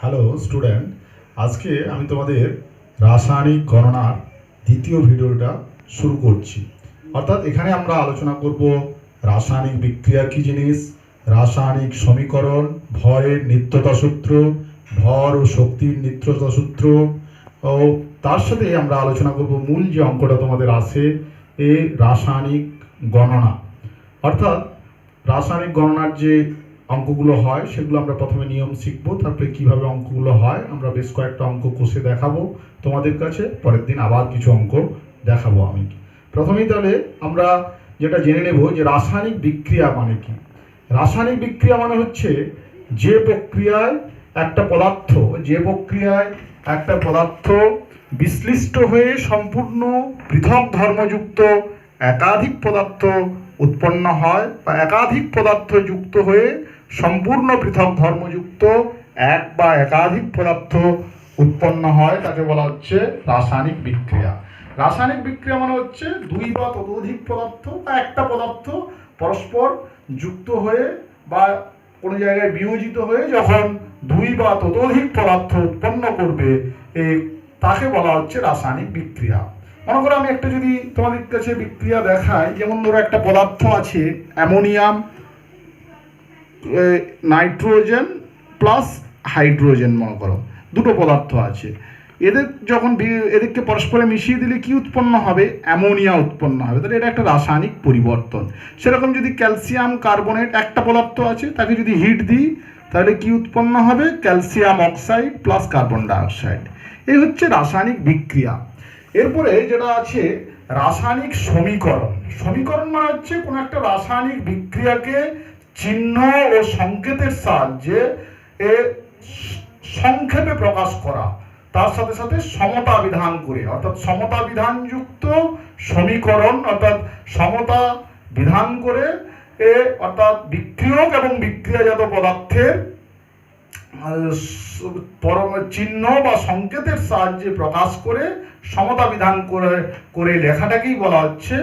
Hello student, আজকে আমি তোমাদের রাসায়নিক গণনার দ্বিতীয় ভিডিওটা শুরু করছি। অর্থাৎ এখানে আমরা আলোচনা করব রাসায়নিক বিক্রিয়া কী জিনিস, রাসায়নিক সমীকরণ, ভরের নিত্যতা সূত্র, ভর ও শক্তির নিত্যতা সূত্র, ও তার সাথে আমরা আলোচনা করব মূল যে অঙ্কটা তোমাদের আছে এই রাসায়নিক গণনা। অর্থাৎ রাসায়নিক গণনার যে অঙ্কগুলো হয় সেগুলো আমরা প্রথমে নিয়ম শিখবো, তারপরে কিভাবে অঙ্কগুলো হয় আমরা বেশ কয়েকটা অঙ্ক কষে দেখাবো তোমাদের কাছে, পরের দিন আবার কিছু অঙ্ক দেখাবো আমি। প্রথমেই তাহলে আমরা যেটা জেনে নেব যে রাসায়নিক বিক্রিয়া মানে কি। রাসায়নিক বিক্রিয়া মানে হচ্ছে যে প্রক্রিয়ায় একটা পদার্থ বিশ্লিষ্ট হয়ে সম্পূর্ণ পৃথক ধর্মযুক্ত একাধিক পদার্থ উৎপন্ন হয়, বা একাধিক পদার্থ যুক্ত হয়ে সম্পূর্ণ পৃথক ধর্মযুক্ত এক বা একাধিক পদার্থ উৎপন্ন হয়, তাকে বলা হচ্ছে রাসায়নিক বিক্রিয়া। রাসায়নিক বিক্রিয়া মানে হচ্ছে দুই বা ততোধিক পদার্থ বা একটা পদার্থ পরস্পর যুক্ত হয়ে বা কোনো জায়গায় বিয়োজিত হয়ে যখন দুই বা ততোধিক পদার্থ উৎপন্ন করবে তাকে বলা হচ্ছে রাসায়নিক বিক্রিয়া। মনে করো আমি একটা যদি তোমাদের কাছে বিক্রিয়া দেখাই, যেমন ধরো একটা পদার্থ আছে অ্যামোনিয়াম নাইট্রোজেন প্লাস হাইড্রোজেন, মনে করো দুটো পদার্থ আছে, এদেরকে পরস্পরে মিশিয়ে দিলে কি উৎপন্ন হবে? অ্যামোনিয়া উৎপন্ন হবে। তাহলে এটা একটা রাসায়নিক পরিবর্তন। সেরকম যদি ক্যালসিয়াম কার্বনেট একটা পদার্থ আছে, তাকে যদি হিট দিই তাহলে কি উৎপন্ন হবে? Calcium oxide plus carbon dioxide. এই হচ্ছে রাসায়নিক বিক্রিয়া। এরপরে যেটা আছে রাসায়নিক সমীকরণ। সমীকরণ মানে হচ্ছে কোনো একটা রাসায়নিক বিক্রিয়াকে চিহ্ন ও সংকেতের সাহায্যে সংক্ষেপে প্রকাশ করা, তার সাথে সাথে সমতা বিধান করে, অর্থাৎ সমতা বিধানযুক্ত সমীকরণ, অর্থাৎ সমতা বিধান করে অর্থাৎ বিক্রিয়ক এবং বিক্রিয়াজাত পদার্থের চিহ্ন বা সংকেতের সাহায্যে প্রকাশ করে সমতা বিধান করে লেখাটাকেই বলা হচ্ছে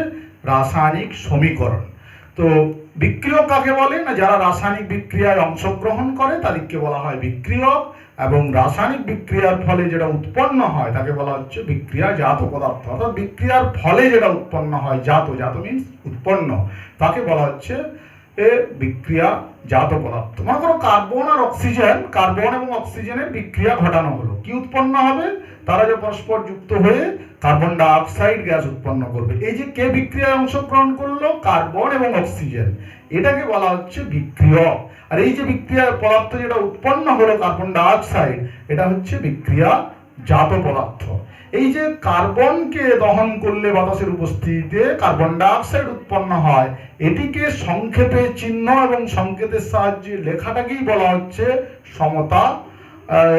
রাসায়নিক সমীকরণ। তো বিক্রিয়ক কাকে বলে না? যারা রাসায়নিক বিক্রিয়ায় অংশগ্রহণ করে তাদেরকে বলা হয় বিক্রিয়ক, এবং রাসায়নিক বিক্রিয়ার ফলে যেটা উৎপন্ন হয় তাকে বলা হচ্ছে বিক্রিয়াজাত পদার্থ। অর্থাৎ বিক্রিয়ার ফলে যেটা উৎপন্ন হয়, জাত মিন্স উৎপন্ন, তাকে বলা হচ্ছে বিক্রিয়াজাত পদার্থ। মনে করো কার্বন এবং অক্সিজেনের বিক্রিয়া ঘটানো হলো, কি উৎপন্ন হবে? তারা যে পরস্পর যুক্ত হয়ে কার্বন ডাই অক্সাইড গ্যাস উৎপন্ন করবে। এই যে কে বিক্রিয়ায় অংশগ্রহণ করলো? কার্বন এবং অক্সিজেন, এটাকে বলা হচ্ছে বিক্রিয়ক। আর এই যে বিক্রিয়া পদার্থ যেটা উৎপন্ন হলো কার্বন ডাই অক্সাইড, এটা হচ্ছে বিক্রিয়াজাত পদার্থ। এই যে কার্বনকে দহন করলে বাতাসের উপস্থিতিতে কার্বন ডাই অক্সাইড উৎপন্ন হয়, এটিকে সংক্ষেপে চিহ্ন এবং সংকেতের সাহায্যে লেখাটাকেই বলা হচ্ছে সমতা,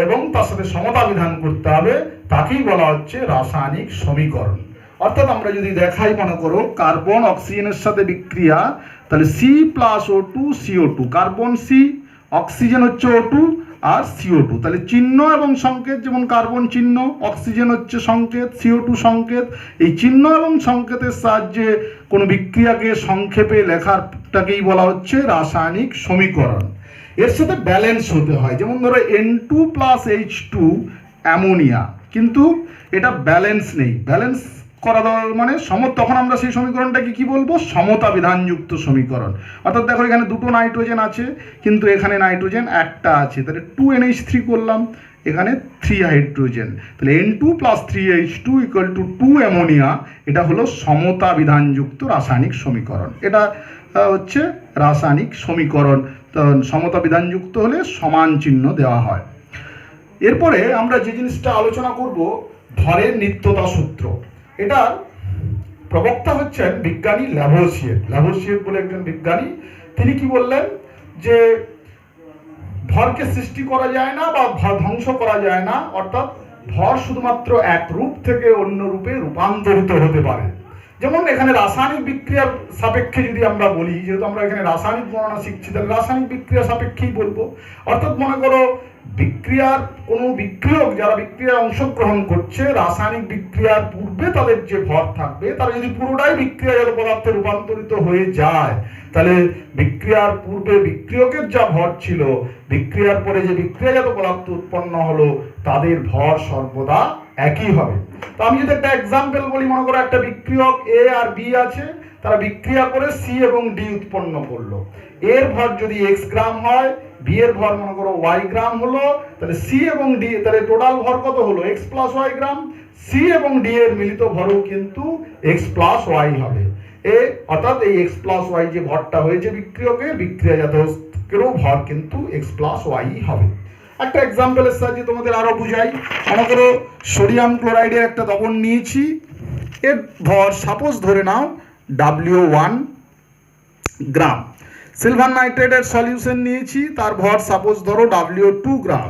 এবং তার সাথে সমতা বিধান করতে হবে, তাকেই বলা হচ্ছে রাসায়নিক সমীকরণ। অর্থাৎ আমরা যদি দেখাই, মনে করো কার্বন অক্সিজেনের সাথে বিক্রিয়া, তাহলে C+O2 CO2, carbon C, oxygen হচ্ছে O2 আর CO2। তাহলে চিহ্ন এবং সংকেত, যেমন কার্বন চিহ্ন, অক্সিজেন হচ্ছে সংকেত, CO2 সংকেত। এই চিহ্ন এবং সংকেতের সাহায্যে কোনো বিক্রিয়াকে সংক্ষেপে লেখাটাকেই বলা হচ্ছে রাসায়নিক সমীকরণ। এর সাথে ব্যালেন্স হতে হয়, যেমন ধরো N2+H2 অ্যামোনিয়া, কিন্তু এটা ব্যালেন্স নেই। ব্যালেন্স করা মানে তখন আমরা সেই সমীকরণটাকে কি বলবো? সমতা বিধানযুক্ত সমীকরণ। অর্থাৎ দেখো এখানে দুটো নাইট্রোজেন আছে, কিন্তু এখানে নাইট্রোজেন একটা আছে, তাহলে 2NH3 করলাম, এখানে 3 হাইড্রোজেন, তাহলে N2+3H2 = 2 অ্যামোনিয়া। এটা হলো সমতা বিধানযুক্ত রাসায়নিক সমীকরণ। এটা হচ্ছে রাসায়নিক সমীকরণ। সমতা বিধানযুক্ত হলে সমান চিহ্ন দেওয়া হয়। এরপরে আমরা যে জিনিসটা আলোচনা করব, ভরের নিত্যতা সূত্র। এটার প্রবক্তা হচ্ছেন বিজ্ঞানী ল্যাভোসিয়ের বলে একজন বিজ্ঞানী। তিনি কি বললেন? যে ভরকে সৃষ্টি করা যায় না বা ভর ধ্বংস করা যায় না, অর্থাৎ ভর শুধুমাত্র এক রূপ থেকে অন্য রূপে রূপান্তরিত হতে পারে। যেমন এখানে রাসায়নিক বিক্রিয়ার সাপেক্ষে যদি আমরা বলি, যেহেতু আমরা এখানে রাসায়নিক গণনা শিখছি, তাহলে রাসায়নিক বিক্রিয়া সাপেক্ষেই বলবো। অর্থাৎ মনে করো বিক্রিয়ার কোনো বিক্রিয়ক যারা বিক্রিয়ায় অংশগ্রহণ করছে, রাসায়নিক বিক্রিয়ার পূর্বে তাদের যে ভর থাকবে, তারা যদি পুরোটাই বিক্রিয়াজাত পদার্থে রূপান্তরিত হয়ে যায়, তাহলে বিক্রিয়ার পূর্বে বিক্রিয়কের যা ভর ছিল, বিক্রিয়ার পরে যে বিক্রিয়াজাত পদার্থ উৎপন্ন হলো তাদের ভর সর্বদা একই হবে। তো আমি যদি একটা এক্সাম্পল বলি, মনে করো একটা বিক্রিয়ক এ আর বি আছে, তারা বিক্রিয়া করে সি এবং ডি উৎপন্ন করলো। এর ভর যদি এক্স গ্রাম হয়, বি এর ভর মনে করো ওয়াই গ্রাম হলো, তাহলে সি এবং ডি, তাহলে টোটাল ভর কত হলো? এক্স প্লাস ওয়াই গ্রাম। সি এবং ডি এর মিলিত ভরও কিন্তু এক্স প্লাস ওয়াই হবে। অর্থাৎ এই এক্স প্লাস ওয়াই যে ভরটা হয়েছে বিক্রিয়কে, বিক্রিয়াজাতেরও ভর কিন্তু এক্স প্লাস ওয়াই হবে। একটা এক্সাম্পলের সাহায্যে তোমাদের আরো বুঝাই। মনে করো সোডিয়াম ক্লোরাইডের একটা দ্রবণ নিয়েছি, এর ভর সাপোজ ধরে নাও W1 গ্রাম। সিলভার নাইট্রেটের সলিউশন নিয়েছি, তার ভর সাপোজ ধরো W2 গ্রাম।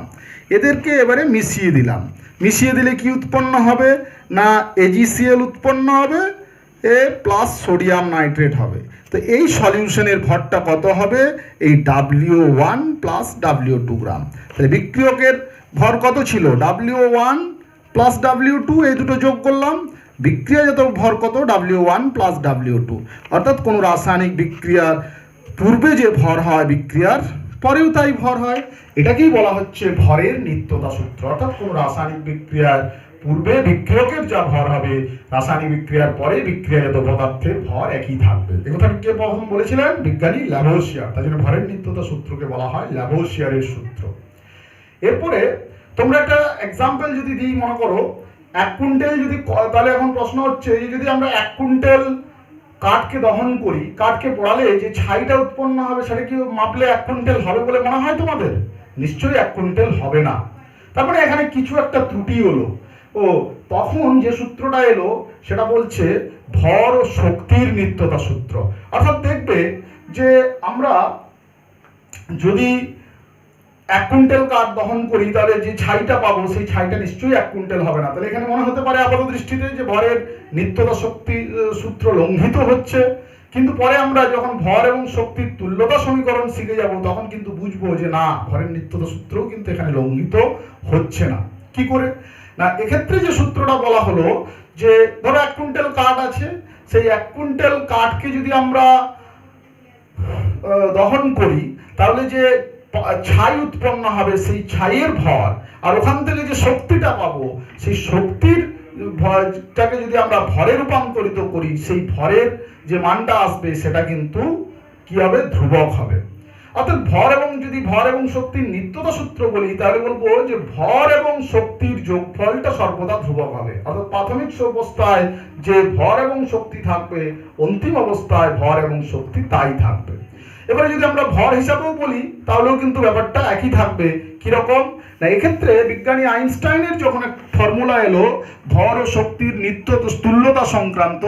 এদেরকে এবারে মিশিয়ে দিলাম। মিশিয়ে দিলে কি উৎপন্ন হবে? না AgCl উৎপন্ন হবে, এ প্লাস সোডিয়াম নাইট্রেট হবে। তো এই সলিউশনের ভরটা কত হবে? এই W1 প্লাস W2 গ্রাম। তাহলে বিক্রিয়কের ভর কত ছিল? W1 প্লাস W2, এই দুটো যোগ করলাম। বিক্রিয়াজাত ভর কত? W1 plus W2। অর্থাৎ কোনো রাসায়নিক বিক্রিয়ার পূর্বে যে ভর হয় বিক্রিয়ার পরেও তাই ভর হয়। এটাকেই বলা হচ্ছে ভরের নিত্যতা সূত্র। অর্থাৎ কোনো রাসায়নিক বিক্রিয়ার পূর্বে বিক্রিয়কের যা ভর হবে, রাসায়নিক বিক্রিয়ার পরে বিক্রিয়াজাত পদার্থের ভর একই থাকবে। এই কথা কে প্রথম বলেছিলেন? বিজ্ঞানী ল্যাভোসিয়ার। তাই জন্য ভরের নিত্যতা সূত্রকে বলা হয় ল্যাভোসিয়ারের সূত্র। এরপরে তোমরা একটা এক্সাম্পল যদি দিই, মনে করো 1 কুইন্টাল যদি, তাহলে এখন প্রশ্ন হচ্ছে যদি আমরা 1 কুইন্টাল কাঠকে দহন করি, কাঠকে পোড়ালে যে ছাইটা উৎপন্ন হবে সেটা কি মাপলে 1 কুইন্টাল হবে বলে মনে হয় তোমাদের? নিশ্চয়ই 1 কুইন্টাল হবে না। তার মানে এখানে কিছু একটা ত্রুটি হলো। তখন যে সূত্রটা এলো সেটা বলছে ভর ও শক্তির নিত্যতা সূত্র। অর্থাৎ দেখবে যে আমরা যদি 1 কুইন্টাল কাঠ দহন করি, তাহলে যে ছাইটা পাবো সেই ছাইটা নিশ্চয়ই 1 কুইন্টাল হবে না। তাহলে এখানে মনে হতে পারে আপাত দৃষ্টিতে যে ভরের নিত্যতা শক্তি সূত্র লঙ্ঘিত হচ্ছে। কিন্তু পরে আমরা যখন ভর এবং শক্তির তুল্যতা সমীকরণ শিখে যাব, তখন কিন্তু বুঝবো যে না, ভরের নিত্যতা সূত্রও কিন্তু এখানে লঙ্ঘিত হচ্ছে না। কি করে? না, এক্ষেত্রে যে সূত্রটা বলা হলো যে ধরো 1 কুইন্টাল কাঠ আছে, সেই 1 কুইন্টাল কাঠকে যদি আমরা দহন করি, তাহলে যে ছাই উৎপন্ন হবে সেই ছাইয়ের ভর, আর ওখান থেকে যে শক্তিটা পাবো সেই শক্তির ভরটাকে যদি আমরা ভরে রূপান্তরিত করি, সেই ভরের যে মানটা আসবে সেটা কিন্তু কি হবে? ধ্রুবক হবে। অর্থাৎ যদি ভর এবং শক্তির নিত্যতা সূত্র বলি, তাহলে বলবো যে ভর এবং শক্তির যোগফলটা সর্বদা ধ্রুবক হবে। অর্থাৎ প্রাথমিক অবস্থায় যে ভর এবং শক্তি থাকবে, অন্তিম অবস্থায় ভর এবং শক্তি তাই থাকবে। এবারে যদি আমরা ভর হিসাবেও বলি, তাহলেও কিন্তু ব্যাপারটা একই থাকবে। কিরকম? না, এক্ষেত্রে বিজ্ঞানী আইনস্টাইনের যখন এক ফর্মুলা এলো ভর ও শক্তির তুল্যতা সংক্রান্ত,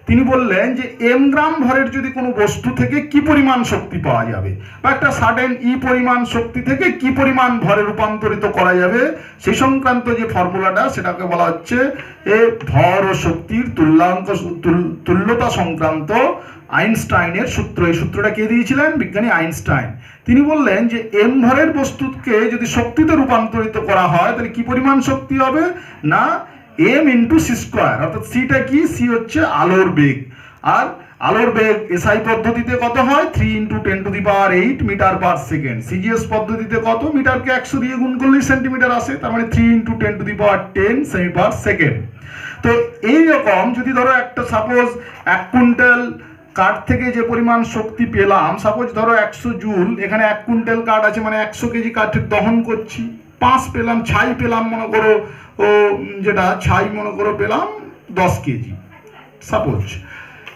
তিনি বললেন যে m গ্রাম ভরের যদি কোনো বস্তু থেকে কি পরিমাণ শক্তি পাওয়া যাবে, বা একটা সার্টেন পরিমাণ শক্তি থেকে কি পরিমাণ ভরে রূপান্তরিত করা যাবে, সেই সংক্রান্ত যে ফর্মুলাটা, সেটাকে বলা হচ্ছে ভর ও শক্তির তুল্যতা সংক্রান্ত আইনস্টাইনের সূত্র। এই সূত্রটা কে দিয়েছিলেন? বিজ্ঞানী আইনস্টাইন। তিনি বললেন যে m ভরের বস্তুকে যদি শক্তিতে রূপান্তরিত করা হয়, তাহলে কি পরিমাণ শক্তি হবে? না m ইন্টু c স্কোয়ার। অর্থাৎ সিটা কি? সি হচ্ছে আলোর বেগ। আর আলোর বেগ এসআই পদ্ধতিতে কত হয়? 3 × 10⁸ মিটার পার সেকেন্ড। সিজিএস পদ্ধতিতে কত? মিটারকে 100 দিয়ে গুণ করলে সেন্টিমিটার আসে, তার মানে 3 × 10⁻10 সেমি পার সেকেন্ড। তো এইরকম যদি ধরো একটা সাপোজ 1 কুইন্টাল কাঠ থেকে যে পরিমাণ শক্তি পেলাম, সাপোজ ধরো 100 জুল, এখানে 1 কুইন্টাল কাঠ আছে, মানে 100 কেজি কাঠের দহন করছি, 5 পেলাম, ছাই পেলাম মনে করো যেটা ছাই মনে করো পেলাম 10 কেজি সাপোজ।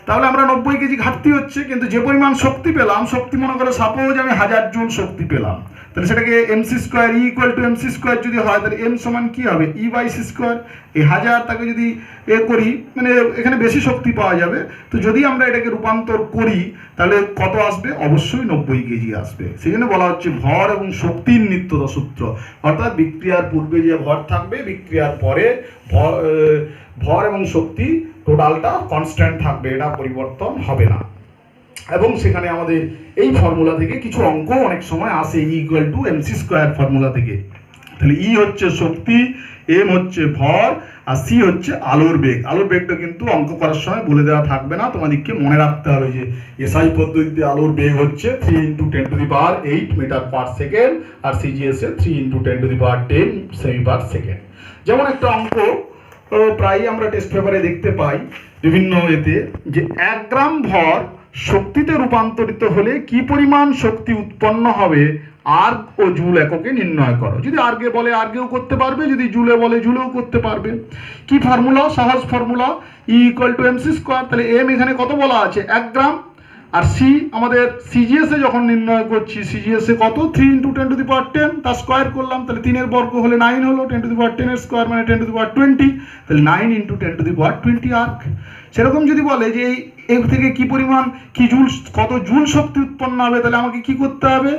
তাহলে আমরা 90 কেজি ঘাটতি হচ্ছে, কিন্তু যে পরিমাণ শক্তি পেলাম, শক্তি মনে করো সাপোজ আমি 1000 জুল শক্তি পেলাম, তাহলে সেটাকে mc² E mc² যদি হয়, তাহলে m সমান কি হবে? E/c²। এই 1000 তাকে যদি করি, মানে এখানে বেশি শক্তি পাওয়া যাবে। তো যদি আমরা এটাকে রূপান্তর করি, তাহলে কত আসবে? অবশ্যই 90 কেজি আসবে। সেই জন্য বলা হচ্ছে ভর এবং শক্তির নিত্যতা সূত্র। অর্থাৎ বিক্রিয়ার পূর্বে যে ভর থাকবে, বিক্রিয়ার পরে ভর এবং শক্তি টোটালটা কনস্ট্যান্ট থাকবে, এটা পরিবর্তন হবে না। এবং সেখানে আমাদের এই ফর্মুলা থেকে কিছু অঙ্ক অনেক সময় আসে, E = mc² ফর্মুলা থেকে। তাহলে ই হচ্ছে শক্তি, এম হচ্ছে ভর, আর সি হচ্ছে আলোর বেগ। আলোর বেগটা কিন্তু অঙ্ক করার সময় বলে দেওয়া থাকবে না, তোমাদেরকে মনে রাখতে হবে যে এসআই পদ্ধতিতে আলোর বেগ হচ্ছে 3 × 10⁸ মিটার পার সেকেন্ড, আর সিজিএস এ 3 × 10⁻10 সেমি পার সেকেন্ড। যেমন একটা অঙ্ক প্রায়ই আমরা টেস্ট পেপারে দেখতে পাই বিভিন্ন এতে, যে 1 গ্রাম ভর শক্তিতে রূপান্তরিত হলে কি পরিমাণ শক্তি উৎপন্ন হবে আর্গ ও জুল এককে নির্ণয় করো। যদি আর্গে বলে আর্গেও করতে পারবে, যদি জুলে বলে জুলেও করতে পারবে। কি ফর্মুলা? সহজ ফর্মুলা, E = mc²। তাহলে এম এখানে কত বলা আছে? 1 গ্রাম। আর সি আমাদের সিজিএস এ যখন নির্ণয় করছি, সিজিএস এ কত? 3 × 10⁻10, তার স্কোয়ার করলাম, তাহলে 3 এর বর্গ হলে 9 হলো, 10⁻10 এর স্কোয়ার মানে 10⁻20, তাহলে 9 × 10⁻20 আর্গ। সেরকম যদি বলে যে এই থেকে কি পরিমাণ কি জুল, কত জুল শক্তি উৎপন্ন হবে, তাহলে আমাকে কি করতে হবে?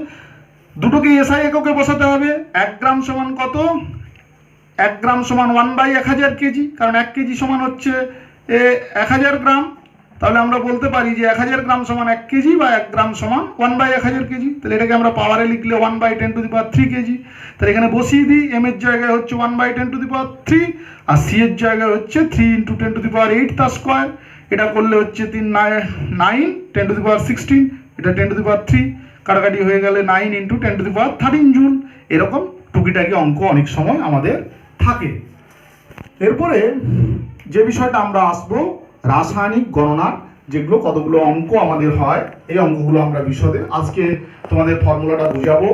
দুটোকে এসআই এককে বসাতে হবে। 1 গ্রাম সমান কত? 1 গ্রাম সমান 1/1000 কেজি, কারণ 1 কেজি সমান হচ্ছে 1000 গ্রাম। তাহলে আমরা বলতে পারি যে 1000 গ্রাম সমান 1 কেজি, বা 1 গ্রাম সমান 1/1000 কেজি। তাহলে এটাকে আমরা পাওয়ারে লিখলে 1/10⁻³ কেজি। তাহলে এখানে বসিয়ে দিই, এম এর জায়গায় হচ্ছে 1/10⁻³ আর সি এর জায়গায় হচ্ছে 3 × 10⁸ তার স্কোয়ার। এটা করলে হচ্ছে 9 10⁻16, এটা 10⁻3, কাটাকাটি হয়ে গেলে 9 × 10⁻13 জুল। এরকম টুকিটাকি অঙ্ক অনেক সময় আমাদের থাকে। এরপরে যে বিষয়টা আমরা আসবো, রাসায়নিক গণনা, যেগুলো কতগুলো অঙ্ক আমাদের হয়, এই অঙ্কগুলো আমরা বিশদে আজকে তোমাদের ফর্মুলাটা বুঝাবো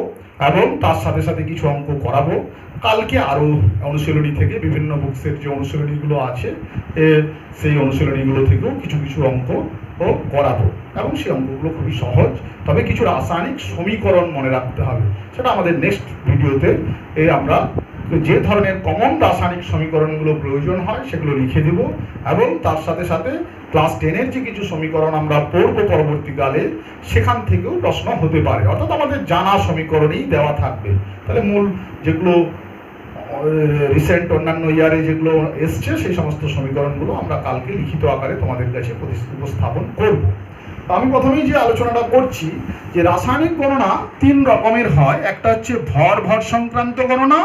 এবং তার সাথে সাথে কিছু অঙ্ক করাবো। কালকে আরও অনুশীলনী থেকে, বিভিন্ন বুকসের যে অনুশীলনীগুলো আছে সেই অনুশীলনীগুলো থেকেও কিছু কিছু অঙ্ক করাবো, এবং সেই অঙ্কগুলো খুবই সহজ। তবে কিছু রাসায়নিক সমীকরণ মনে রাখতে হবে, সেটা আমাদের নেক্সট ভিডিওতে আমরা যে ধরনের কমন রাসায়নিক সমীকরণগুলো প্রয়োজন হয় সেগুলো লিখে দেব, এবং তার সাথে সাথে ক্লাস 10-এর যে কিছু সমীকরণ আমরা পড়ব পরবর্তীকালে, সেখান থেকেও প্রশ্ন হতে পারে, অর্থাৎ আমাদের জানা সমীকরণই দেওয়া থাকবে। তাহলে মূল যেগুলো রিসেন্ট অন্যান্য ইয়ারে যেগুলো এসছে, সেই সমস্ত সমীকরণগুলো আমরা কালকে লিখিত আকারে তোমাদের কাছে উপস্থাপন করব। আমি প্রথমেই যে আলোচনাটা করছি যে রাসায়নিক গণনা 3 রকমের হয়। একটা হচ্ছে ভর সংক্রান্ত গণনা,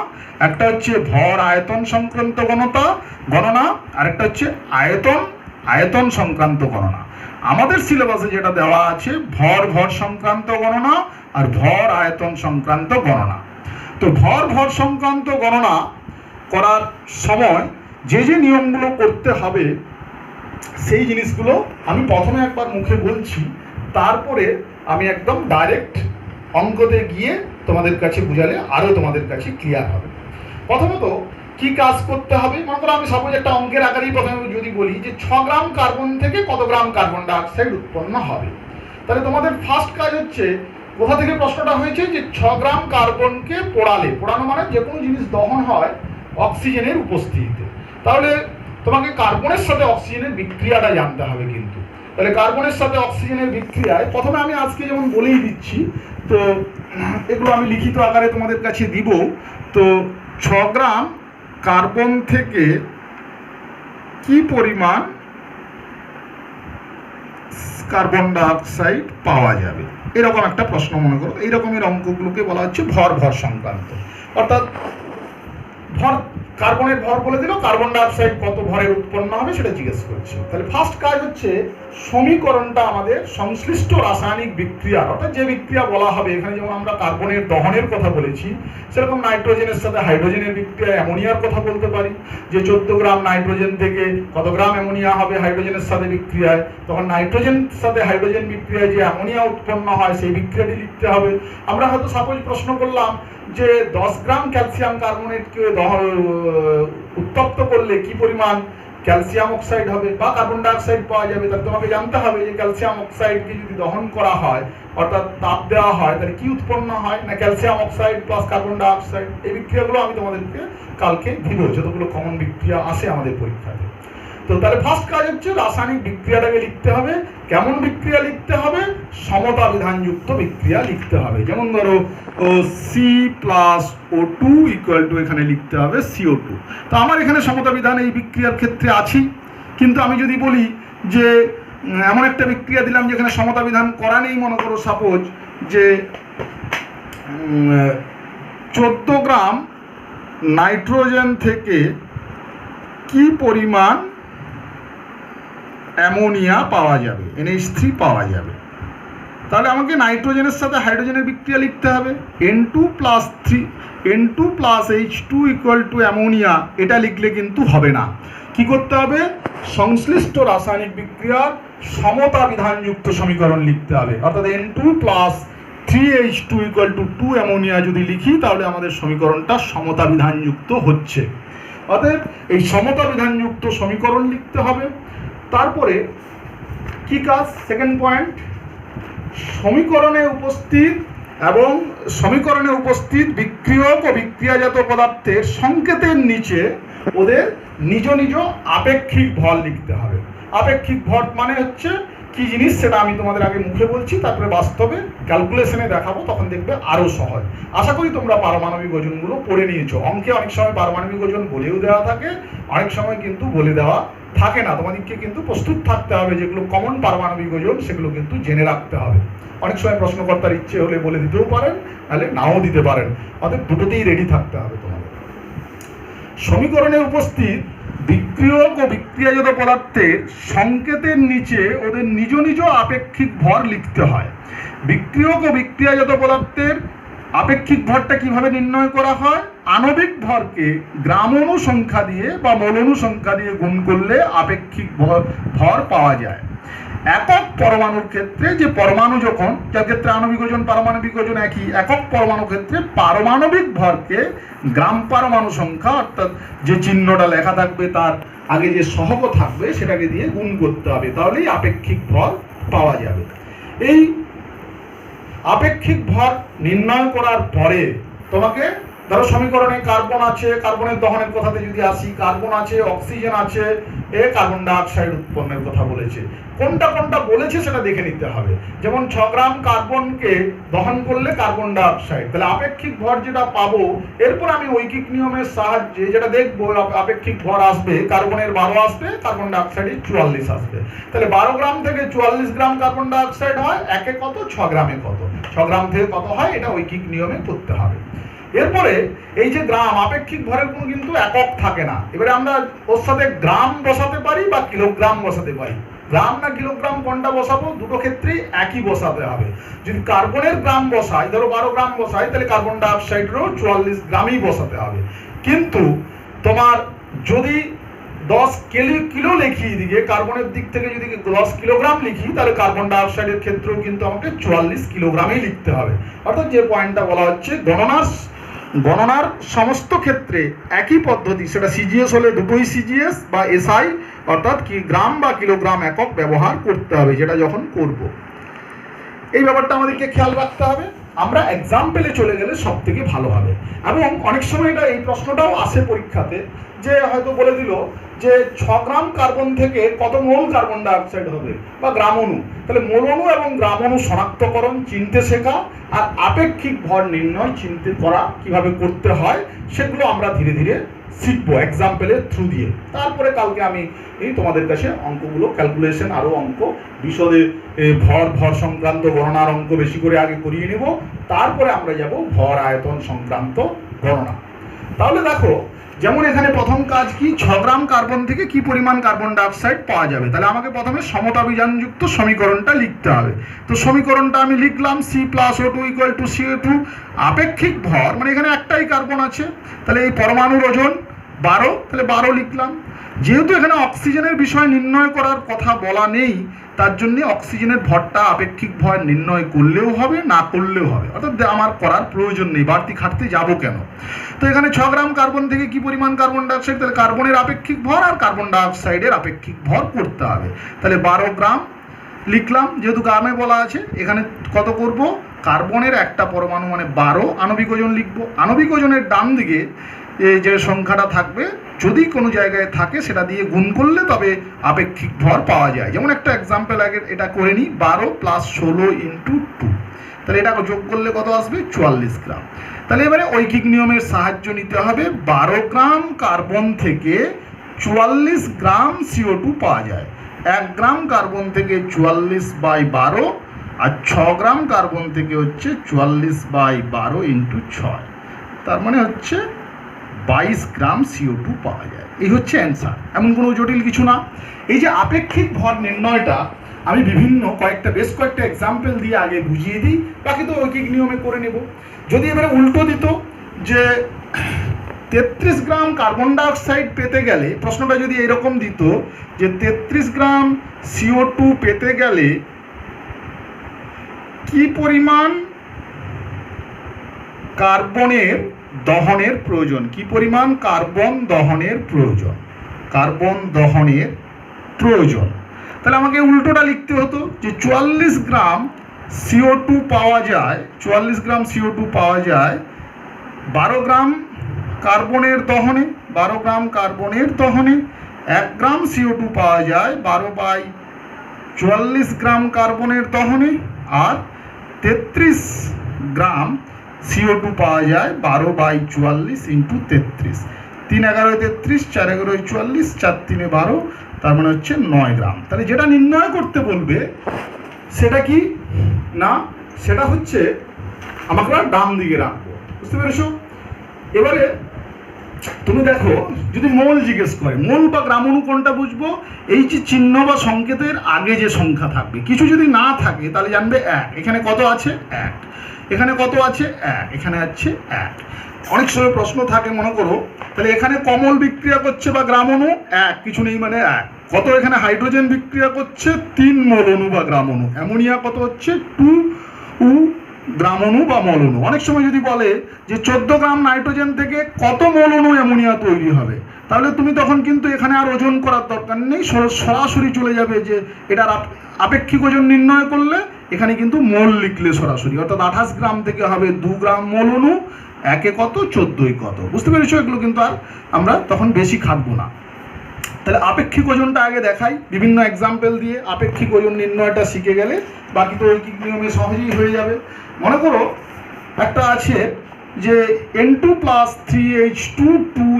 একটা হচ্ছে ভর আয়তন সংক্রান্ত গণনা, আরেকটা হচ্ছে আয়তন সংক্রান্ত গণনা। আমাদের সিলেবাসে যেটা দেওয়া আছে ভর সংক্রান্ত গণনা আর ভর আয়তন সংক্রান্ত গণনা। তো ভর সংক্রান্ত গণনা করার সময় যে যে নিয়মগুলো করতে হবে, সেই জিনিসগুলো আমি প্রথমে একবার মুখে বলছি, তারপরে আমি একদম ডাইরেক্ট অঙ্কতে গিয়ে তোমাদের কাছে বুঝালে আরও তোমাদের কাছে ক্লিয়ার হবে। প্রথমত কি কাজ করতে হবে, মনে করো আমি সাপোজ একটা অঙ্কের আকারেই প্রথমে যদি বলি যে 6 গ্রাম কার্বন থেকে কত গ্রাম কার্বন ডাইঅক্সাইড উৎপন্ন হবে, তাহলে তোমাদের ফার্স্ট কাজ হচ্ছে, কোথা থেকে প্রশ্নটা হয়েছে, যে 6 গ্রাম কার্বনকে পোড়ানো মানে যে কোনো জিনিস দহন হয় অক্সিজেনের উপস্থিতিতে। তাহলে তোমাকে কার্বনের সাথে অক্সিজেনের বিক্রিয়াটা জানতে হবে কিন্তু। তাহলে কার্বনের সাথে অক্সিজেনের বিক্রিয়ায় প্রথমে আমি আজকে যেমন বলেই দিচ্ছি, তো এগুলো আমি লিখিত আকারে তোমাদের কাছে দিব। তো 6 গ্রাম কার্বন থেকে কি পরিমাণ কার্বন ডাইঅক্সাইড পাওয়া যাবে, এরকম একটা প্রশ্ন মনে করো। এই রকমের অঙ্কগুলোকে বলা হচ্ছে ভর সংক্রান্ত, অর্থাৎ কার্বনের ভর বলে দিল, কার্বন ডাইঅক্সাইড কত ভরের উৎপন্ন হবে সেটা জিজ্ঞেস করছে। তাহলে ফার্স্ট কাজ হচ্ছে সমীকরণটা আমাদের সংশ্লিষ্ট রাসায়নিক বিক্রিয়া, অর্থাৎ যে বিক্রিয়া বলা হবে, এখানে যেমন আমরা কার্বনের দহনের কথা বলেছি, সেরকম নাইট্রোজেনের সাথে হাইড্রোজেনের বিক্রিয়া, অ্যামোনিয়ার কথা বলতে পারি, যে 14 গ্রাম নাইট্রোজেন থেকে কত গ্রাম অ্যামোনিয়া হবে হাইড্রোজেনের সাথে বিক্রিয়ায়, তখন নাইট্রোজেন সাথে হাইড্রোজেন বিক্রিয়ায় যে অ্যামোনিয়া উৎপন্ন হয় সেই বিক্রিয়াটি লিখতে হবে। আমরা হয়তো সাপোজ প্রশ্ন করলাম যে 10 গ্রাম ক্যালসিয়াম কার্বনেটকে উত্তপ্ত করলে কি পরিমাণ ক্যালসিয়াম অক্সাইড হবে বা কার্বন ডাইঅক্সাইড পাওয়া যাবে, তাহলে তোমাকে জানতে হবে যে ক্যালসিয়াম অক্সাইডকে যদি দহন করা হয়, অর্থাৎ তাপ দেওয়া হয়, তাহলে কি উৎপন্ন হয় না calcium oxide plus carbon dioxide. এই বিক্রিয়াগুলো আমি তোমাদেরকে কালকে দিব, যতগুলো কমন বিক্রিয়া আসে আমাদের পরীক্ষাতে। তো তাহলে ফার্স্ট কাজ হচ্ছে রাসায়নিক বিক্রিয়াটাকে লিখতে হবে। কেমন বিক্রিয়া লিখতে হবে? সমতা বিধানযুক্ত বিক্রিয়া লিখতে হবে। যেমন ধরো C+O2 = এখানে লিখতে হবে CO2। তো আমার এখানে সমতা বিধান এই বিক্রিয়ার ক্ষেত্রে আছি, কিন্তু আমি যদি বলি যে এমন একটা বিক্রিয়া দিলাম যেখানে সমতা বিধান করা নেই, মনে করো সাপোজ যে 14 গ্রাম নাইট্রোজেন থেকে কি পরিমাণ অ্যামোনিয়া পাওয়া যাবে, NH3 পাওয়া যাবে। তাহলে আমাকে নাইট্রোজেনের সাথে হাইড্রোজেনের বিক্রিয়া লিখতে হবে। N2+H2 ইকুয়াল টু অ্যামোনিয়া, এটা লিখলে কিন্তু হবে না। কি করতে হবে? সংশ্লিষ্ট রাসায়নিক বিক্রিয়ার সমতা বিধানযুক্ত সমীকরণ লিখতে হবে। অর্থাৎ N2+3H2 ইকুয়াল টু 2 অ্যামোনিয়া যদি লিখি তাহলে আমাদের সমীকরণটা সমতা বিধানযুক্ত হচ্ছে। অতএব এই সমতা বিধানযুক্ত সমীকরণ লিখতে হবে। তারপরে কি কাজ? সেকেন্ড পয়েন্ট, সমীকরণে উপস্থিত বিক্রিয়ক ও বিক্রিয়াজাত পদার্থের সংকেতের নিচে ওদের নিজ নিজ আপেক্ষিক ভর লিখতে হবে। আপেক্ষিক ভর মানে হচ্ছে কি জিনিস সেটা আমি তোমাদের আগে মুখে বলছি, তারপরে বাস্তবে ক্যালকুলেশনে দেখাবো, তখন দেখবে আরো সহজ। আশা করি তোমরা পারমাণবিক ওজনগুলো পড়ে নিয়েছো। অঙ্কে অনেক সময় পারমাণবিক ওজন বলেও দেওয়া থাকে, অনেক সময় কিন্তু বলে দেওয়া থাকে না। তোমাদেরকে কিন্তু প্রস্তুত থাকতে হবে, যেগুলো কমন পারমাণবিক ওজন সেগুলো কিন্তু জেনে রাখতে হবে। অনেক সময় প্রশ্নকর্তার ইচ্ছে হলে বলে দিতেও পারেন, তাহলে নাও দিতে পারেন। অর্থাৎ দুটোতেই রেডি থাকতে হবে তোমাদের। সমীকরণে উপস্থিত বিক্রিয়ক ও বিক্রিয়াজাত পদার্থের সংকেতের নিচে ওদের নিজ নিজ আপেক্ষিক ভর লিখতে হয়। বিক্রিয়ক ও বিক্রিয়াজাত পদার্থের আপেক্ষিক ভরটা কিভাবে নির্ণয় করা হয়? আণবিক ভরকে গ্রাম অণু সংখ্যা দিয়ে বা মোল অণু সংখ্যা দিয়ে গুণ করলে আপেক্ষিক ভর পাওয়া যায়। একক পরমাণুর ক্ষেত্রে, যে পরমাণু যখন, যার ক্ষেত্রে আণবিক ওজন পারমাণবিক ওজন একই, একক পরমাণু ক্ষেত্রে পারমাণবিক ভরকে গ্রাম পরমাণু সংখ্যা, অর্থাৎ যে চিহ্নটা লেখা থাকবে তার আগে যে সহগ থাকবে সেটাকে দিয়ে গুণ করতে হবে, তাহলেই আপেক্ষিক ভর পাওয়া যাবে। এই আপেক্ষিক ভর নির্ণয় করার পরে তোমাকে ধরো সমীকরণে কার্বন আছে, কার্বনের দহনের কথাতে যদি আসি, কার্বন আছে, অক্সিজেন আছে, কার্বন ডাই অক্সাইড উৎপন্নের কথা বলেছে। কোনটা কোনটা বলেছে সেটা দেখে নিতে হবে। যেমন 6 গ্রাম কার্বনকে দহন করলে কার্বন ডাই অক্সাইড, তাহলে আপেক্ষিক ভর যেটা পাবো, এরপর আমি ঐকিক নিয়মের সাহায্যে যেটা দেখবো আপেক্ষিক ভর আসবে, কার্বনের 12 আসবে, কার্বন ডাই অক্সাইডের 44 আসবে। তাহলে 12 গ্রাম থেকে 44 গ্রাম কার্বন ডাই অক্সাইড হয়, একে কত, 6 গ্রামে কত, 6 গ্রাম থেকে কত হয়, এটা ঐকিক নিয়মে করতে হবে। এরপরে এই যে গ্রাম, আপেক্ষিক ভরের কোনো কিন্তু একক থাকে না। এবারে আমরা ওর সাথে গ্রাম বসাতে পারি বা কিলোগ্রাম বসাতে পারি। গ্রাম না কিলোগ্রাম কোনটা বসাবো, দুটো ক্ষেত্রেই একই বসাতে হবে। যদি কার্বনের গ্রাম বসাই, ধরো 12 গ্রাম বসাই, তাহলে কার্বন ডাই অক্সাইডেরও 44 গ্রামই বসাতে হবে। কিন্তু তোমার যদি 10 কিলো লিখি, এদিকে কার্বনের দিক থেকে যদি 10 কিলোগ্রাম লিখি, তাহলে কার্বন ডাই অক্সাইডের ক্ষেত্রেও কিন্তু আমাকে 44 কিলোগ্রামই লিখতে হবে। অর্থাৎ যে পয়েন্টটা বলা হচ্ছে, গণনার সমস্ত ক্ষেত্রে একই পদ্ধতি, সেটা সিজিএস হলে দুটোই সিজিএস বা এসআই, অর্থাৎ কি গ্রাম বা কিলোগ্রাম একক ব্যবহার করতে হবে যেটা যখন করব। এই ব্যাপারটা আমাদেরকে খেয়াল রাখতে হবে। আমরা এক্সাম্পলে চলে গেলে সব থেকে ভালো হবে। এবং অনেক সময় এটা এই প্রশ্নটাও আসে পরীক্ষাতে, যে হয়তো বলে দিল যে 6 গ্রাম কার্বন থেকে কত মোল কার্বন ডাই অক্সাইড হবে বা গ্রাম অণু। তাহলে মোল অণু এবং গ্রাম অণু শনাক্তকরণ চিনতে শেখা আর আপেক্ষিক ভর নির্ণয় চিনতে করা কিভাবে করতে হয় সেগুলো আমরা ধীরে ধীরে শিখবো এক্সাম্পলের থ্রু দিয়ে। তারপরে কালকে আমি তোমাদের কাছে অঙ্কগুলো, ক্যালকুলেশন আরও অঙ্ক বিশদে ভর সংক্রান্ত গণনার অঙ্ক বেশি করে আগে করিয়ে নেব, তারপরে আমরা যাব ভর আয়তন সংক্রান্ত গণনা। তাহলে দেখো, যেমন এখানে প্রথম কাজ কি, 6 গ্রাম কার্বন থেকে কি পরিমাণ কার্বন ডাই অক্সাইড পাওয়া যাবে। তাহলে আমাকে প্রথমে সমতা বিধানযুক্ত সমীকরণটা লিখতে হবে। তো সমীকরণটা আমি লিখলাম, C+O2 = CO2। আপেক্ষিক ভর মানে এখানে একটাই কার্বন আছে, তাহলে এই পরমাণুর ওজন 12, তাহলে 12 লিখলাম। যেহেতু এখানে অক্সিজেনের বিষয় নির্ণয় করার কথা বলা নেই, তার জন্য অক্সিজেনের ভরটা আপেক্ষিক ভর নির্ণয় করলেও হবে, না করলেও হবে, অর্থাৎ আমার করার প্রয়োজন নেই, বাড়তি খাটতে যাব কেন। তো এখানে 6 গ্রাম কার্বন থেকে কি পরিমাণ কার্বন ডাই অক্সাইড, তাহলে কার্বনের আপেক্ষিক ভর আর কার্বন ডাই অক্সাইডের আপেক্ষিক ভর করতে হবে। তাহলে 12 গ্রাম লিখলাম, যেহেতু গ্রামে বলা আছে। এখানে কত করব, কার্বনের একটা পরমাণু মানে 12 আণবিক ওজন লিখবো। আণবিক ওজনের ডান দিকে এই যে সংখ্যাটা থাকবে, যদি কোনো জায়গায় থাকে সেটা দিয়ে গুণ করলে তবে আপেক্ষিক ভর পাওয়া যায়। যেমন একটা এক্সাম্পল আগে এটা করে নিই, 12 + 16 × 2, তাহলে এটা যোগ করলে কত আসবে, 44 গ্রাম। তাহলে এবারে ঐকিক নিয়মের সাহায্য নিতে হবে। 12 গ্রাম কার্বন থেকে 44 গ্রাম CO2 পাওয়া যায়। 1 গ্রাম কার্বন থেকে 44/12 আর 6 গ্রাম কার্বন থেকে হচ্ছে 44/12 × 6, তার মানে হচ্ছে 22 গ্রাম CO2 পাওয়া যায়। এই হচ্ছে অ্যান্সার, এমন কোনো জটিল কিছু না। এই যে আপেক্ষিক ভর নির্ণয়টা আমি বেশ কয়েকটা এক্সাম্পল দিয়ে আগে বুঝিয়ে দিই, বাকি তো ঐকিক নিয়মে করে নেব। যদি এবারে উল্টো দিত যে 33 গ্রাম কার্বন ডাইঅক্সাইড পেতে গেলে, প্রশ্নটা যদি এরকম দিত যে 33 গ্রাম CO2 পেতে গেলে কি পরিমাণ কার্বনের দহনের প্রয়োজন, কি পরিমাণ কার্বন দহনের প্রয়োজন, তাহলে আমাকে উল্টোটা লিখতে হতো যে 44 গ্রাম CO2 পাওয়া যায়, 12 গ্রাম কার্বনের দহনে, 1 গ্রাম CO2 পাওয়া যায় 12/44 গ্রাম কার্বনের দহনে, আর 33 গ্রাম CO2 পাওয়া যায় 12/44 ইন্টু 33, 3 11 33, 4 11 44, 4 3 12, তার মানে হচ্ছে 9 গ্রাম। তাহলে যেটা নির্ণয় করতে বলবে সেটা কি না, সেটা হচ্ছে আমাকে ডান দিকে রাখবো, বুঝতে পেরেছো? এবারে তুমি দেখো, যদি মোল জিজ্ঞেস করে, মোল বা গ্রামণু কোনটা বুঝবো? এই যে চিহ্ন বা সংকেতের আগে যে সংখ্যা থাকবে, কিছু যদি না থাকে তাহলে জানবে 1, এখানে কত আছে 1, এখানে কত আছে 1, এখানে আছে 1। অনেক সময় প্রশ্ন থাকে, মনে করো তাহলে এখানে কমল বিক্রিয়া করছে বা গ্রামণু 1, কিছু নেই মানে 1, কত এখানে হাইড্রোজেন বিক্রিয়া করছে 3 মোল অণু বা গ্রামণু, অ্যামোনিয়া কত হচ্ছে 2 গ্রামণু বা মল অণু। অনেক সময় যদি বলে যে 14 গ্রাম নাইট্রোজেন থেকে কত মল অণু অ্যামোনিয়া তৈরি হবে, তাহলে তুমি তখন কিন্তু এখানে আর ওজন করার দরকার নেই, সরাসরি চলে যাবে যে এটার আপেক্ষিক ওজন নির্ণয় করলে এখানে কিন্তু মোল লিখলে সরাসরি, অর্থাৎ 28 গ্রাম থেকে হবে 2 গ্রাম মোল অণু, একে কত 14 কত, বুঝতে পেরেছো? এগুলো কিন্তু আর আমরা তখন বেশি খাটবো না। তাহলে আপেক্ষিক ওজনটা আগে দেখাই বিভিন্ন এক্সাম্পল দিয়ে, আপেক্ষিক ওজন নির্ণয়টা শিখে গেলে বাকি তো ঐকিক নিয়মে সহজেই হয়ে যাবে। মনে করো একটা আছে যে N2+3H2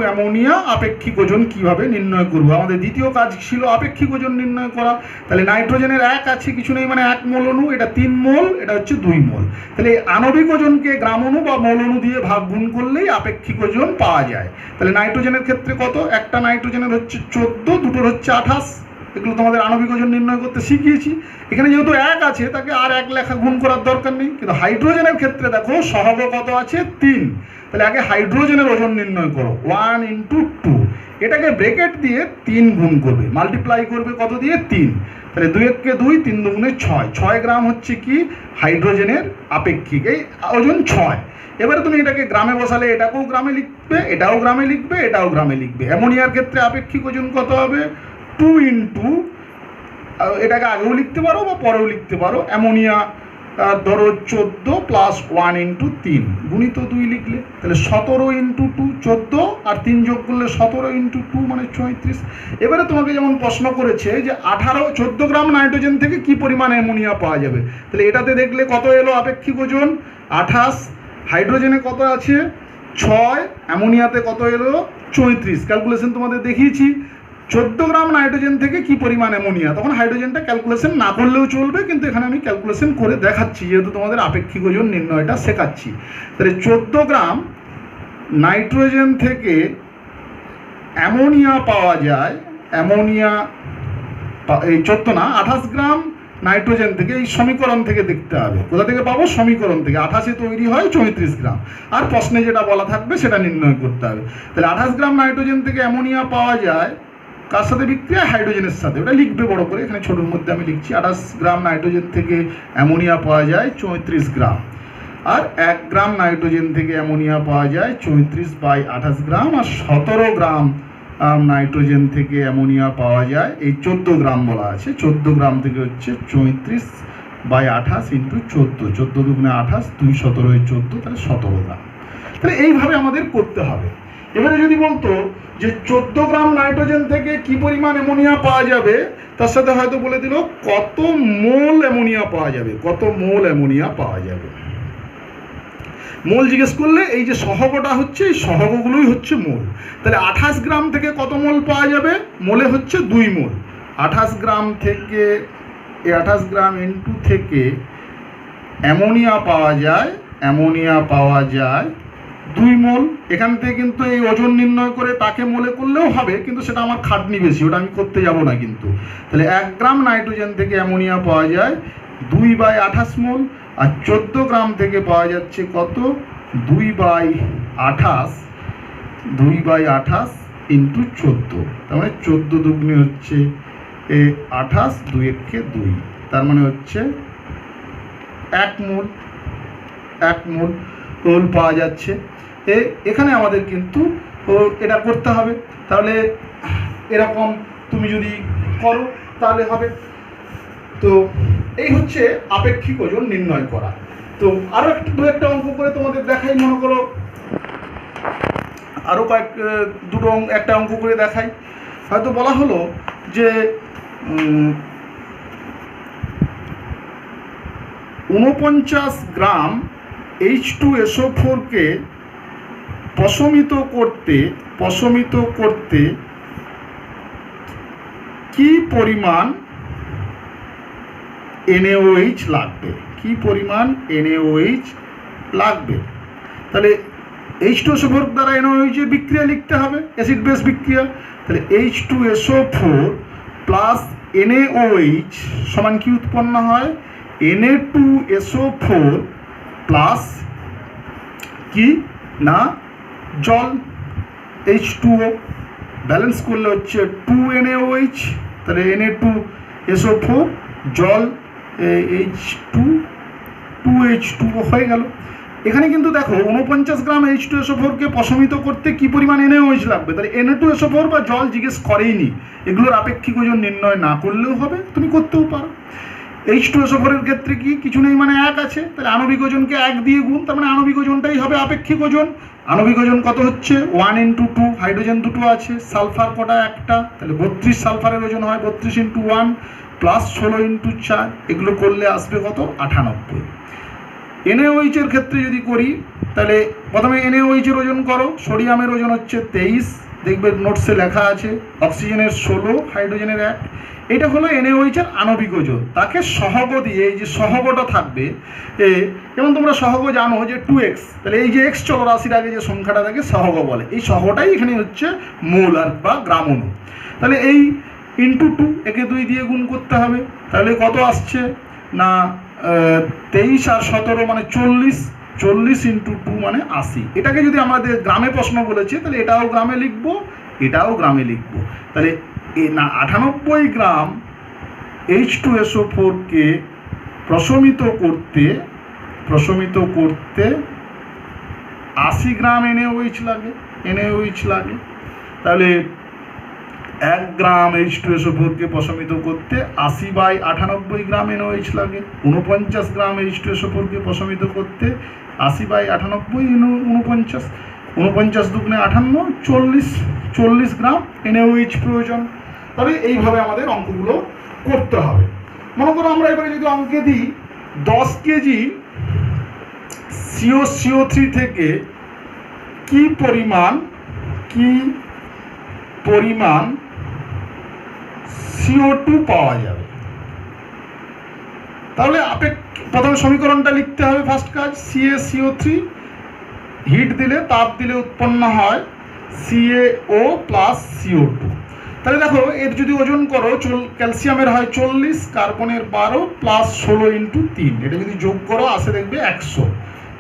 অ্যামোনিয়া আপেক্ষিক ওজন কিভাবে নির্ণয় করব। আমাদের দ্বিতীয় কাজ ছিল আপেক্ষিক ওজন নির্ণয় করা। তাহলে নাইট্রোজেনের 1 আছে, কিছু নেই মানে 1 মোল অণু, এটা 3 মোল, এটা হচ্ছে 2 মোল। তাহলে আণবিক ওজনকে গ্রাম অণু বা মোল অণু দিয়ে গুণ করলেই আপেক্ষিক ওজন পাওয়া যায়। তাহলে নাইট্রোজেনের ক্ষেত্রে কত, একটা নাইট্রোজেনের হচ্ছে 14, দুটোর হচ্ছে 28, এগুলো তোমাদের আণবিক ওজন নির্ণয় করতে শিখিয়েছি। এখানে যেহেতু 1 আছে তাকে আর 1 লেখা গুণ করার দরকার নেই, কিন্তু হাইড্রোজেনের ক্ষেত্রে দেখো সহগ কত আছে 3, তাহলে আগে হাইড্রোজেনের ওজন নির্ণয় করো 1 × 2, এটাকে ব্রেকেট দিয়ে 3 গুণ করবে, মাল্টিপ্লাই করবে কত দিয়ে 3, তাহলে 2 × 2, 3 × 2 = 6 গ্রাম হচ্ছে কি হাইড্রোজেনের আপেক্ষিক এই ওজন 6। এবারে তুমি এটাকে গ্রামে বসালে এটাকেও গ্রামে লিখবে, এটাও গ্রামে লিখবে, এটাও গ্রামে লিখবে। অ্যামোনিয়ার ক্ষেত্রে আপেক্ষিক ওজন কত হবে 2 × এটাকে আগেও লিখতে পারো বা পরেও লিখতে পারো, অ্যামোনিয়া ধরো 14 + 1 × 3 গুণিত 2 লিখলে, তাহলে 17 × 2 14, আর 3 যোগ করলে 17 × 2 মানে 34। এবারে তোমাকে যেমন প্রশ্ন করেছে যে 14 গ্রাম নাইট্রোজেন থেকে কি পরিমাণ অ্যামোনিয়া পাওয়া যাবে, তাহলে এটাতে দেখলে কত এলো আপেক্ষিক ওজন 28, হাইড্রোজেনে কত আছে 6, অ্যামোনিয়াতে কত এলো 34। ক্যালকুলেশন তোমাদের দেখিয়েছি 14 গ্রাম নাইট্রোজেন থেকে কি পরিমাণ অ্যামোনিয়া, তখন হাইড্রোজেনটা ক্যালকুলেশন না করলেও চলবে, কিন্তু এখানে আমি ক্যালকুলেশন করে দেখাচ্ছি যেহেতু তোমাদের আপেক্ষিক ওজন নির্ণয়টা শেখাচ্ছি। তাহলে 14 গ্রাম নাইট্রোজেন থেকে অ্যামোনিয়া পাওয়া যায়, অ্যামোনিয়া এই 28 গ্রাম নাইট্রোজেন থেকে, এই সমীকরণ থেকে দেখতে হবে কোথা থেকে পাবো, সমীকরণ থেকে 28 তৈরি হয় 34 গ্রাম, আর প্রশ্নে যেটা বলা থাকবে সেটা নির্ণয় করতে হবে। তাহলে 28 গ্রাম নাইট্রোজেন থেকে অ্যামোনিয়া পাওয়া যায় কার সাথে বিক্রিয়া, হাইড্রোজেনের সাথে, ওটা লিখবে বড় করে, এখানে ছোটোর মধ্যে আমি লিখছি 28 গ্রাম নাইট্রোজেন থেকে অ্যামোনিয়া পাওয়া যায় 34 গ্রাম, আর 1 গ্রাম নাইট্রোজেন থেকে অ্যামোনিয়া পাওয়া যায় 34/28 গ্রাম, আর 17 গ্রাম নাইট্রোজেন থেকে অ্যামোনিয়া পাওয়া যায়, এই 14 গ্রাম বলা আছে, 14 গ্রাম থেকে হচ্ছে 34/28 × 14, 14 দুগুণে 28, 2 17 14, তাহলে 17 গ্রাম। তাহলে এইভাবে আমাদের করতে হবে। এবারে যদি বলতো যে 14 গ্রাম নাইট্রোজেন থেকে কি পরিমাণ অ্যামোনিয়া পাওয়া যাবে, তার সাথে হয়তো বলে দিল কত মোল অ্যামোনিয়া পাওয়া যাবে, কত মোল অ্যামোনিয়া পাওয়া যাবে। মোল জিজ্ঞেস করলে এই যে সহগটা হচ্ছে, এই সহগগুলোই হচ্ছে মোল। তাহলে 28 গ্রাম থেকে কত মোল পাওয়া যাবে, মোলে হচ্ছে 2 মোল। 28 গ্রাম থেকে 28 গ্রাম N2 থেকে অ্যামোনিয়া পাওয়া যায়, 2 মোল। এখান থেকে কিন্তু এই ওজন নির্ণয় করে তাকে মোলে করলেও হবে, কিন্তু সেটা আমার খাটনি বেশি, ওটা আমি করতে যাব না কিন্তু। তাহলে 1 গ্রাম নাইট্রোজেন থেকে অ্যামোনিয়া পাওয়া যায় 2/28 মোল, আর 14 গ্রাম থেকে পাওয়া যাচ্ছে কত, 2/28 ইন্টু 14, তার মানে 14 দুগুণে হচ্ছে 28, 2 একে 2, তার মানে হচ্ছে 1 মোল, 1 মোল পাওয়া যাচ্ছে। এখানে আমাদের কিন্তু এটা করতে হবে। তাহলে এরকম তুমি যদি করো তাহলে হবে। তো এই হচ্ছে আপেক্ষিক ওজন নির্ণয় করা। তো আরও দু একটা অঙ্ক করে তোমাদের দেখাই, মনে করো আরও একটা অঙ্ক করে দেখাই। হয়তো বলা হলো যে 49 গ্রাম H2SO4 কে প্রশমিত করতে কি পরিমাণ NaOH লাগবে, তাহলে H2SO4 দ্বারা NaOH এর বিক্রিয়া লিখতে হবে, অ্যাসিড বেস বিক্রিয়া। তাহলে H2SO4 প্লাস NaOH সমান কি উৎপন্ন হয়, Na2SO4 প্লাস কি না জল, H2O ব্যালেন্স করলে হচ্ছে 2NaOH, তাহলে Na2SO4 জল H2 হয়ে গেল। এখানে কিন্তু দেখো 49 গ্রাম H2SO4 কে প্রশমিত করতে কি পরিমাণ NaOH লাগবে, তাহলে Na2SO4 বা জল জিজ্ঞেস করেইনি। এগুলোর আপেক্ষিক ওজন নির্ণয় না করলেও হবে, তুমি করতেও পারো। H2SO4 এর ক্ষেত্রে কি কিছু নেই, মানে 1 আছে, তাহলে আণবিক ওজনকে 1 দিয়ে গুণ, তার মানে আণবিক ওজনটাই হবে আপেক্ষিক ওজন। আণবিক ওজন কত হচ্ছে 1 × 2, হাইড্রোজেন দুটো আছে, সালফার কটা একটা, তাহলে 32 সালফারের ওজন হয় 32 × 1 প্লাস 16 × 4, এগুলো করলে আসবে কত 98। NaOH এর ক্ষেত্রে যদি করি তাহলে প্রথমে NaOH এর ওজন করো, সোডিয়ামের ওজন হচ্ছে 23, দেখবে নোটসে লেখা আছে, অক্সিজেনের 16, হাইড্রোজেনের 1, এটা হলো NaOH এর আণবিক ওজন। তাকে সহগ দিয়ে, এই যে সহগটা থাকবে, যেমন তোমরা সহগ জানো যে 2x, তাহলে এই যে x চলরাশির আগে যে সংখ্যাটা থাকে সহগ বলে, এই সহগটাই এখানে হচ্ছে মোল আর বা গ্রাম অণু। তাহলে এই ইন্টু 2, একে 2 দিয়ে গুণ করতে হবে, তাহলে কত আসছে না 23 আর 17 মানে 40, 40 × 2 মানে 80। এটাকে যদি আমাদের গ্রামে প্রশ্ন বলেছে তাহলে এটাও গ্রামে লিখবো, এটাও গ্রামে লিখবো। তাহলে না 98 গ্রাম H2SO4 কে প্রশমিত করতে 80 গ্রাম NaOH লাগে। তাহলে 1 গ্রাম H2SO4 কে প্রশমিত করতে 80/98 গ্রাম NaOH লাগে। 49 গ্রাম H2SO4 কে প্রশমিত করতে 80/98 49 দুগুণে 58, 40 গ্রাম NaOH প্রয়োজন। তবে এইভাবে আমাদের অঙ্কগুলো করতে হবে। মনে করো আমরা এবারে যদি অঙ্কে দিই 10 কেজি CO3 থেকে কি পরিমাণ CO2 পাওয়া যাবে, তাহলে প্রথমে সমীকরণটা লিখতে হবে। ফার্স্ট কাজ, CaCO3 হিট দিলে, তাপ দিলে উৎপন্ন হয় CaO প্লাস CO2। তাহলে দেখো এর যদি ওজন করো, ক্যালসিয়ামের হয় 40, কার্বনের 12 প্লাস 16 × 3, এটা যদি যোগ করো আসে দেখবে 100।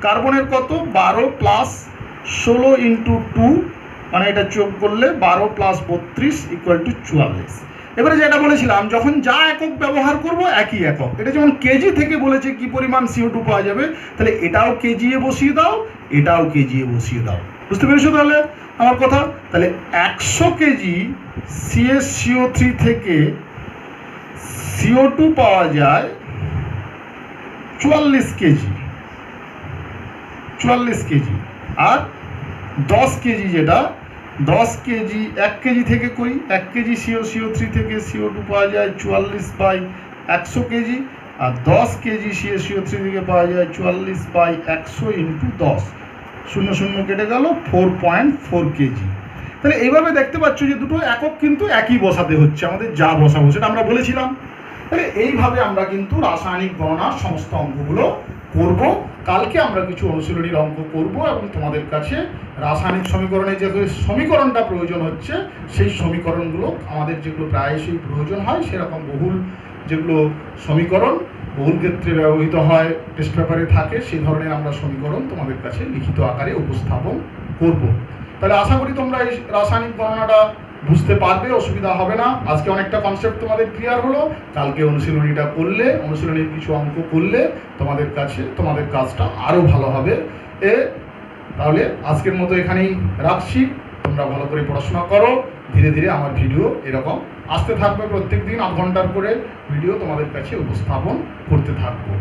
কার্বনের কত 12 প্লাস 16 × 2, মানে এটা যোগ করলে 12 প্লাস 32 = 44। এবারে যেটা বলেছিলাম, যখন যা একক ব্যবহার করব একই একক, এটা যেমন কেজি থেকে বলেছে কি পরিমাণ CO2 পাওয়া যাবে, তাহলে এটাও কেজি এ বসিয়ে দাও, এটাও কেজি এ বসিয়ে দাও। বুঝতে পেরেছো তাহলে আমার কথা? তাহলে 100 কেজি CaCO3 থেকে CO2 পাওয়া যায় 44 কেজি, আর 10 কেজি যেটা 10 কেজি 1 কেজি থেকে করি, 1 কেজি CaCO3 থেকে CO2 পাওয়া যায় 44/100 কেজি, আর 10 কেজি CaCO3 থেকে পাওয়া যায় 44/100 × 10, 0 কেটে গেল 4.4 কেজি। তাহলে এইভাবে দেখতে পাচ্ছ যে দুটো একক কিন্তু একই বসাতে হচ্ছে, আমাদের যা বসাবো সেটা আমরা বলেছিলাম। তাহলে এইভাবে আমরা কিন্তু রাসায়নিক গণনার সমস্ত অঙ্কগুলো করব। কালকে আমরা কিছু অনুশীলনীর অঙ্ক করব এবং তোমাদের কাছে রাসায়নিক সমীকরণে যে সমীকরণটা প্রয়োজন হচ্ছে সেই সমীকরণগুলো আমাদের যেগুলো প্রায়শই প্রয়োজন হয় সেরকম বহুল যেগুলো সমীকরণ বহুল ক্ষেত্রে ব্যবহৃত হয়, টেস্ট পেপারে থাকে, সেই ধরনের আমরা সমীকরণ তোমাদের কাছে লিখিত আকারে উপস্থাপন করব। তাহলে আশা করি তোমরা এই রাসায়নিক গণনাটা বুঝতে পারবে, অসুবিধা হবে না। আজকে অনেকটা কনসেপ্ট তোমাদের ক্লিয়ার হলো। কালকে অনুশীলনীটা করলে, অনুশীলনীর কিছু অঙ্ক করলে তোমাদের কাছে তোমাদের কাজটা আরও ভালো হবে। তাহলে আজকের মতো এখানেই রাখছি। তোমরা ভালো করে পড়াশোনা করো। ধীরে ধীরে আমার ভিডিও এরকম আসতে থাকবে, প্রত্যেক দিন আধ ঘন্টার করে ভিডিও তোমাদের কাছে উপস্থাপন করতে থাকবো।